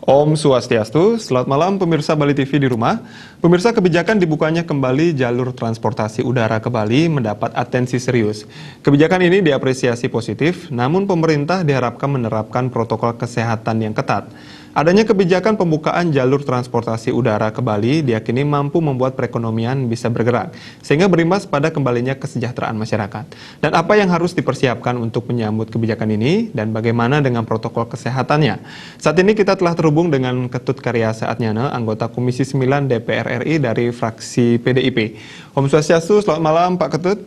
Om Swastiastu, selamat malam pemirsa Bali TV di rumah. Pemirsa, kebijakan dibukanya kembali jalur transportasi udara ke Bali mendapat atensi serius. Kebijakan ini diapresiasi positif, namun pemerintah diharapkan menerapkan protokol kesehatan yang ketat. Adanya kebijakan pembukaan jalur transportasi udara ke Bali diyakini mampu membuat perekonomian bisa bergerak, sehingga berimbas pada kembalinya kesejahteraan masyarakat. Dan apa yang harus dipersiapkan untuk menyambut kebijakan ini, dan bagaimana dengan protokol kesehatannya? Saat ini kita telah terhubung dengan Ketut Karya Saatnyana, anggota Komisi 9 DPR RI dari fraksi PDIP. Om Swastiastu, selamat malam Pak Ketut.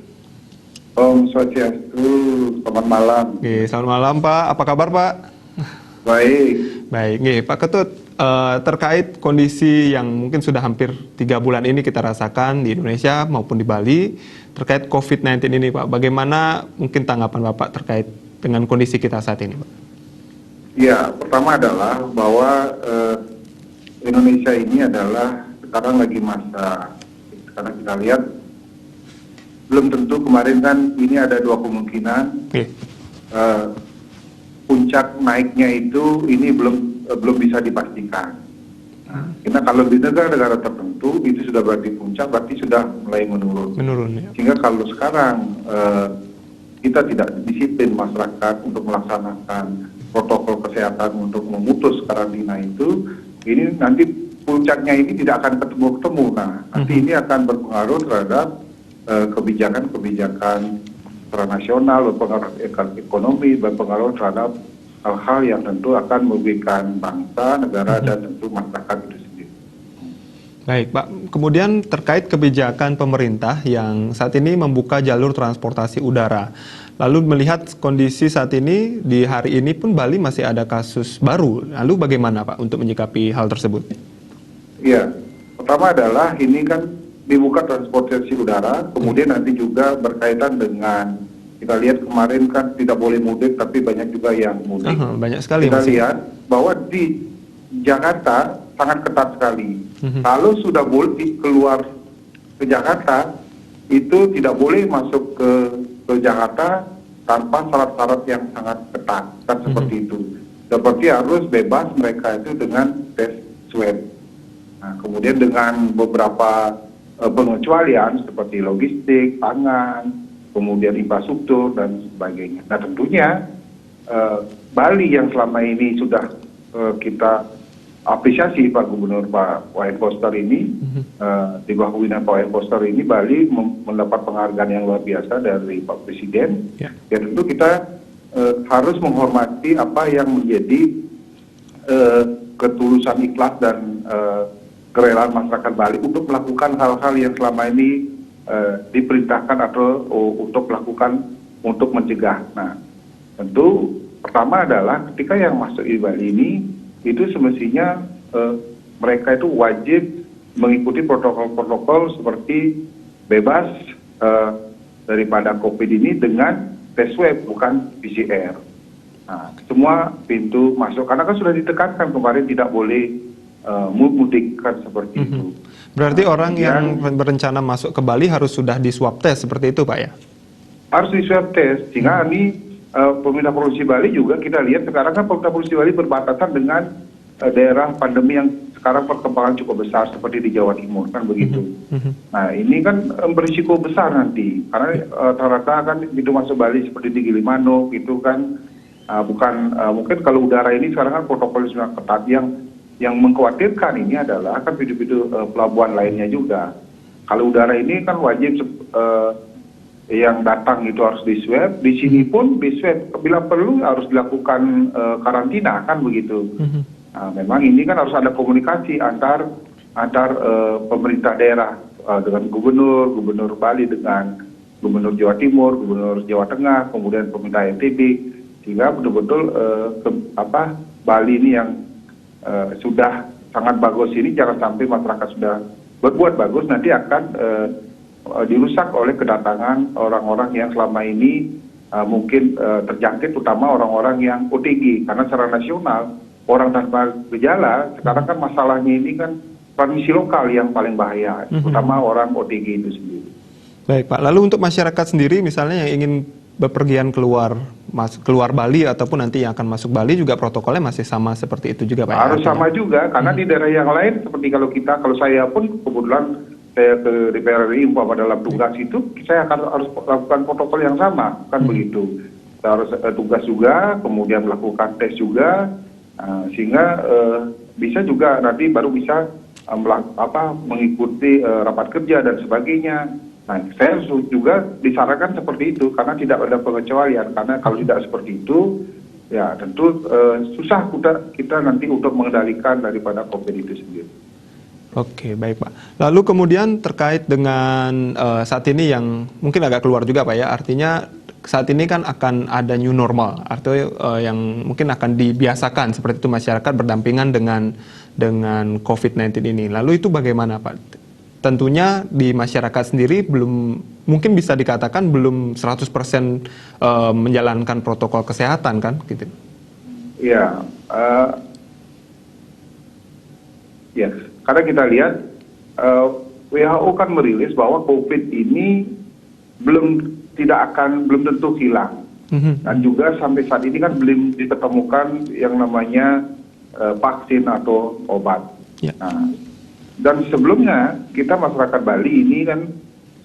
Om Swastiastu, selamat malam. Oke, selamat malam Pak, apa kabar Pak? Baik, Pak Ketut, terkait kondisi yang mungkin sudah hampir 3 bulan ini kita rasakan di Indonesia maupun di Bali, terkait COVID-19 ini Pak, bagaimana mungkin tanggapan Bapak terkait dengan kondisi kita saat ini Pak? ya pertama adalah bahwa Indonesia ini adalah sekarang lagi masa, sekarang kita lihat, belum tentu kemarin kan ini ada 2 kemungkinan. Puncak naiknya itu ini belum bisa dipastikan. Karena kalau di negara-negara tertentu itu sudah berarti puncak, berarti sudah mulai menurun. Ya. Sehingga kalau sekarang kita tidak disiplin masyarakat untuk melaksanakan protokol kesehatan untuk memutus karantina itu, ini nanti puncaknya ini tidak akan ketemu. Nah, nanti ini akan berpengaruh terhadap kebijakan-kebijakan secara nasional, berpengaruh ekonomi, berpengaruh terhadap hal-hal yang tentu akan merugikan bangsa, negara, dan tentu masyarakat itu sendiri. Baik Pak, kemudian terkait kebijakan pemerintah yang saat ini membuka jalur transportasi udara. Lalu melihat kondisi saat ini, di hari ini pun Bali masih ada kasus baru. Lalu bagaimana Pak untuk menyikapi hal tersebut? Iya, pertama adalah ini kan dibuka transportasi udara, kemudian nanti juga berkaitan dengan, kita lihat kemarin kan tidak boleh mudik, tapi banyak juga yang mudik. Banyak sekali. Kita lihat bahwa di Jakarta sangat ketat sekali. Kalau sudah boleh keluar ke Jakarta, itu tidak boleh masuk ke Jakarta tanpa syarat-syarat yang sangat ketat, kan seperti itu. Seperti harus bebas mereka itu dengan tes swab. Nah, kemudian dengan beberapa pengecualian seperti logistik, pangan, kemudian infrastruktur dan sebagainya. Nah, tentunya Bali yang selama ini sudah kita apresiasi Pak Gubernur Pak Wayan Koster ini, di bawah pimpinan Pak Wayan Koster ini, Bali mendapat penghargaan yang luar biasa dari Pak Presiden. Ya tentu kita harus menghormati apa yang menjadi ketulusan ikhlas dan kerelaan masyarakat Bali untuk melakukan hal-hal yang selama ini diperintahkan atau untuk melakukan untuk mencegah. Nah, tentu pertama adalah ketika yang masuk di Bali ini itu semestinya mereka itu wajib mengikuti protokol-protokol seperti bebas daripada COVID ini dengan tes swab, bukan PCR. Nah, semua pintu masuk karena kan sudah ditekankan kemarin tidak boleh mudik kan seperti itu. Berarti orang yang berencana masuk ke Bali harus sudah di swab test seperti itu Pak ya? Harus di swab test, sehingga ini pemerintah Provinsi Bali juga kita lihat sekarang kan pemerintah Provinsi Bali berbatasan dengan daerah pandemi yang sekarang perkembangan cukup besar seperti di Jawa Timur kan begitu. Nah ini kan berisiko besar nanti karena rata-rata kan begitu masuk Bali seperti di Gilimanuk itu kan bukan mungkin kalau udara ini sekarang kan protokolnya sudah ketat. Yang mengkhawatirkan ini adalah kan pintu-pintu pelabuhan lainnya juga. Kalau udara ini kan wajib yang datang itu harus di swab, di sini pun di swab. Bila perlu harus dilakukan karantina kan begitu. Nah, memang ini kan harus ada komunikasi antar pemerintah daerah dengan gubernur Bali dengan gubernur Jawa Timur, gubernur Jawa Tengah, kemudian pemerintah NTB, sehingga betul-betul Bali ini yang sudah sangat bagus ini jangan sampai masyarakat sudah berbuat bagus nanti akan dirusak oleh kedatangan orang-orang yang selama ini mungkin terjangkit, terutama orang-orang yang OTG karena secara nasional orang tanpa gejala sekarang kan masalahnya ini kan transmisi lokal yang paling bahaya, terutama orang OTG itu sendiri. Baik Pak, lalu untuk masyarakat sendiri misalnya yang ingin bepergian keluar Bali ataupun nanti yang akan masuk Bali juga protokolnya masih sama seperti itu juga Pak? Harus sama juga, karena di daerah yang lain seperti kalau saya pun kebetulan saya ke DPR RI dalam tugas itu, saya harus lakukan protokol yang sama, kan begitu. Kita harus tugas juga, kemudian melakukan tes juga, sehingga bisa juga nanti baru bisa mengikuti rapat kerja dan sebagainya. Nah, saya juga disarankan seperti itu karena tidak ada pengecualian. Karena kalau tidak seperti itu, ya tentu susah kita nanti untuk mengendalikan daripada COVID itu sendiri. Oke, baik Pak. Lalu kemudian terkait dengan saat ini yang mungkin agak keluar juga Pak ya, artinya saat ini kan akan ada new normal, artinya yang mungkin akan dibiasakan seperti itu masyarakat berdampingan dengan COVID-19 ini. Lalu itu bagaimana Pak? Tentunya di masyarakat sendiri mungkin bisa dikatakan belum 100% menjalankan protokol kesehatan kan gitu. Ya, ya. Karena kita lihat WHO kan merilis bahwa COVID ini belum tentu hilang, dan juga sampai saat ini kan belum ditemukan yang namanya vaksin atau obat. Ya. Nah, dan sebelumnya kita masyarakat Bali ini kan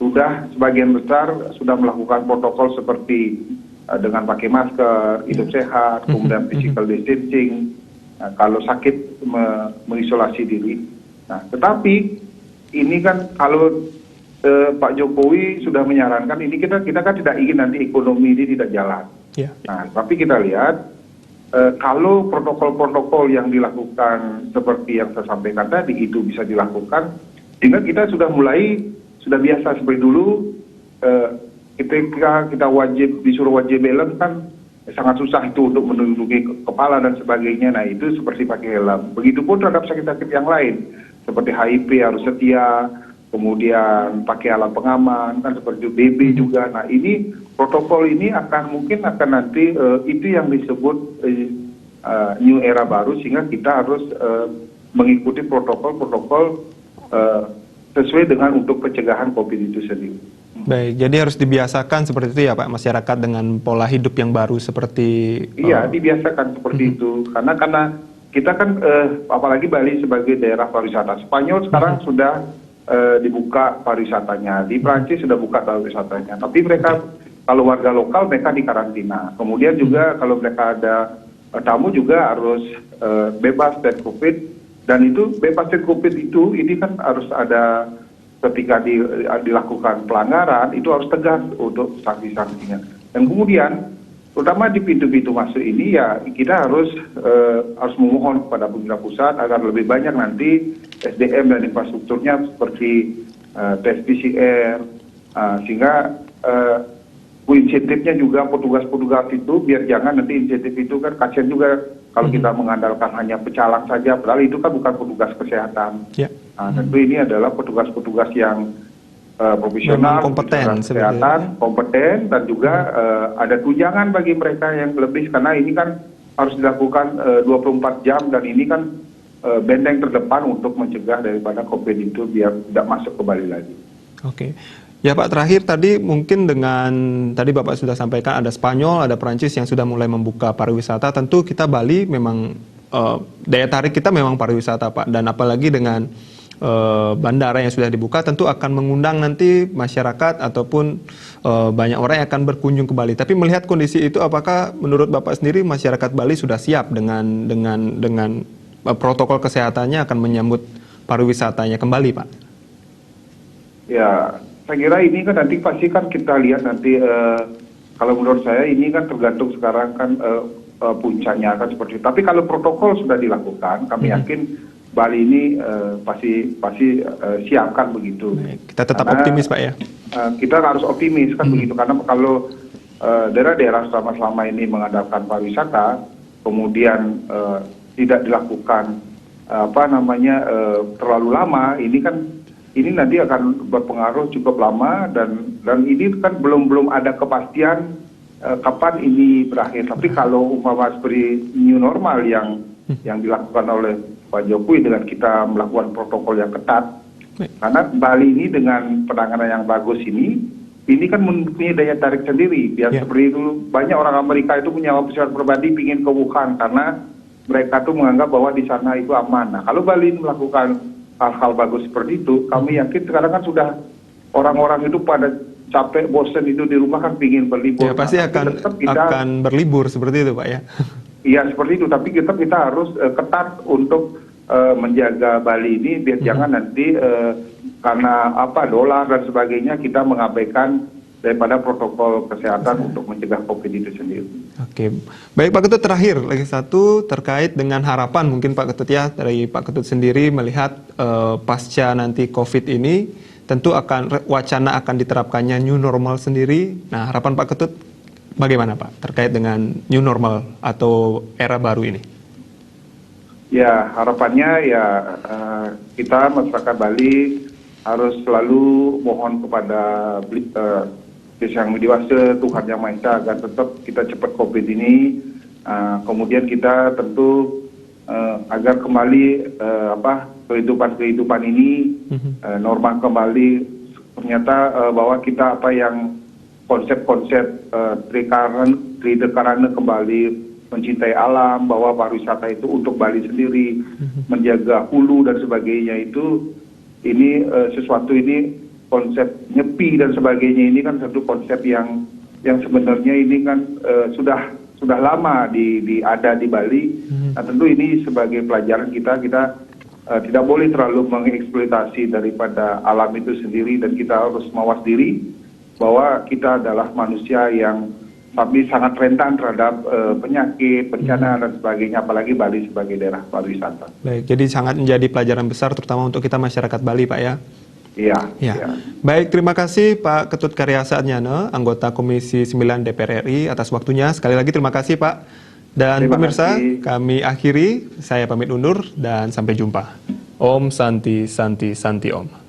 sudah sebagian besar sudah melakukan protokol seperti dengan pakai masker, hidup sehat, kemudian physical distancing, kalau sakit mengisolasi diri. Nah, tetapi ini kan kalau Pak Jokowi sudah menyarankan ini kita kan tidak ingin nanti ekonomi ini tidak jalan. Yeah. Nah, tapi kita lihat kalau protokol-protokol yang dilakukan seperti yang saya sampaikan tadi itu bisa dilakukan, sehingga kita sudah biasa seperti dulu. Ketika kita disuruh wajib helm kan sangat susah itu untuk menunjuki kepala dan sebagainya. Nah, itu seperti pakai helm. Begitupun terhadap sakit-sakit yang lain seperti HIV harus setia, kemudian pakai alat pengaman kan seperti BB juga. Nah, ini protokol ini mungkin akan nanti itu yang disebut new era baru, sehingga kita harus mengikuti protokol sesuai dengan untuk pencegahan COVID itu sendiri. Baik, jadi harus dibiasakan seperti itu ya Pak, masyarakat dengan pola hidup yang baru seperti... Iya, dibiasakan seperti itu. Karena kita kan, apalagi Bali sebagai daerah pariwisata. Spanyol sekarang sudah dibuka pariwisatanya. Di Prancis sudah buka pariwisatanya. Tapi mereka, kalau warga lokal, mereka di karantina. Kemudian juga kalau mereka ada tamu juga harus bebas dari COVID. Dan itu bebas dari COVID itu, ini kan harus ada... Ketika dilakukan pelanggaran itu harus tegas untuk sanksi-sanksinya. Dan kemudian terutama di pintu-pintu masuk ini ya kita harus memohon kepada pemerintah pusat agar lebih banyak nanti SDM dan infrastrukturnya seperti tes PCR, sehingga insentifnya juga petugas-petugas itu biar jangan nanti insentif itu kan kasihan juga kalau kita mengandalkan hanya pecalang saja, padahal itu kan bukan petugas kesehatan. Yeah. Nah, tentu ini adalah petugas-petugas yang profesional, kompeten, kompeten, dan juga ada tunjangan bagi mereka yang lebih, karena ini kan harus dilakukan 24 jam, dan ini kan benteng terdepan untuk mencegah daripada COVID itu biar tidak masuk ke Bali lagi. Oke. Ya Pak, terakhir tadi mungkin dengan tadi Bapak sudah sampaikan ada Spanyol, ada Perancis yang sudah mulai membuka pariwisata. Tentu kita Bali memang daya tarik kita memang pariwisata Pak, dan apalagi dengan bandara yang sudah dibuka tentu akan mengundang nanti masyarakat ataupun banyak orang yang akan berkunjung ke Bali. Tapi melihat kondisi itu, apakah menurut Bapak sendiri masyarakat Bali sudah siap dengan protokol kesehatannya akan menyambut pariwisatanya kembali Pak? Ya, saya kira ini kan nanti pasti kan kita lihat nanti kalau menurut saya ini kan tergantung sekarang kan puncaknya kan seperti itu. Tapi kalau protokol sudah dilakukan, kami yakin Bali ini pasti siapkan begitu. Kita tetap optimis Pak ya. Kita harus optimis kan begitu, karena kalau daerah-daerah selama ini mengandalkan pariwisata, kemudian tidak dilakukan terlalu lama, ini nanti akan berpengaruh cukup lama, dan ini kan belum ada kepastian kapan ini berakhir. Tapi kalau umpama seperti new normal yang dilakukan oleh Pak Jokowi dengan kita melakukan protokol yang ketat, karena Bali ini dengan penanganan yang bagus ini ini kan mempunyai daya tarik sendiri. Biar seperti itu, banyak orang Amerika itu punya pesawat pribadi ingin ke Wuhan karena mereka tuh menganggap bahwa di sana itu aman. Nah, kalau Bali melakukan hal-hal bagus seperti itu, kami yakin sekarang kan sudah orang-orang itu pada capek, bosan itu di rumah kan pingin berlibur. Ya, pasti akan berlibur seperti itu, Pak ya. Iya seperti itu, tapi kita harus ketat untuk menjaga Bali ini biar jangan nanti karena dolar dan sebagainya kita mengabaikan daripada protokol kesehatan untuk mencegah COVID itu sendiri. Oke, baik Pak Ketut, terakhir lagi satu terkait dengan harapan mungkin Pak Ketut ya, dari Pak Ketut sendiri melihat pasca nanti COVID ini tentu wacana akan diterapkannya new normal sendiri. Nah, harapan Pak Ketut bagaimana Pak terkait dengan new normal atau era baru ini? Ya, harapannya ya kita masyarakat Bali harus selalu mohon kepada Yang Dewasa, Tuhan Yang Maha Esa agar tetap kita cepat COVID ini. Kemudian kita tentu agar kembali kehidupan ini normal kembali. Ternyata bahwa kita yang konsep-konsep Tridekarana kembali mencintai alam, bahwa pariwisata itu untuk Bali sendiri, menjaga hulu dan sebagainya itu, ini sesuatu ini konsep nyepi dan sebagainya ini kan satu konsep yang sebenarnya ini kan sudah lama ada di Bali. Nah, tentu ini sebagai pelajaran kita tidak boleh terlalu mengeksploitasi daripada alam itu sendiri, dan kita harus mawas diri bahwa kita adalah manusia yang sangat rentan terhadap penyakit, bencana dan sebagainya, apalagi Bali sebagai daerah pariwisata. Baik, jadi sangat menjadi pelajaran besar terutama untuk kita masyarakat Bali, Pak ya. Iya. Baik, terima kasih Pak Ketut Karyasa Adnyana, anggota Komisi 9 DPR RI atas waktunya. Sekali lagi terima kasih Pak. Dan pemirsa, kami akhiri, saya pamit undur dan sampai jumpa. Om Santi Santi Santi Om.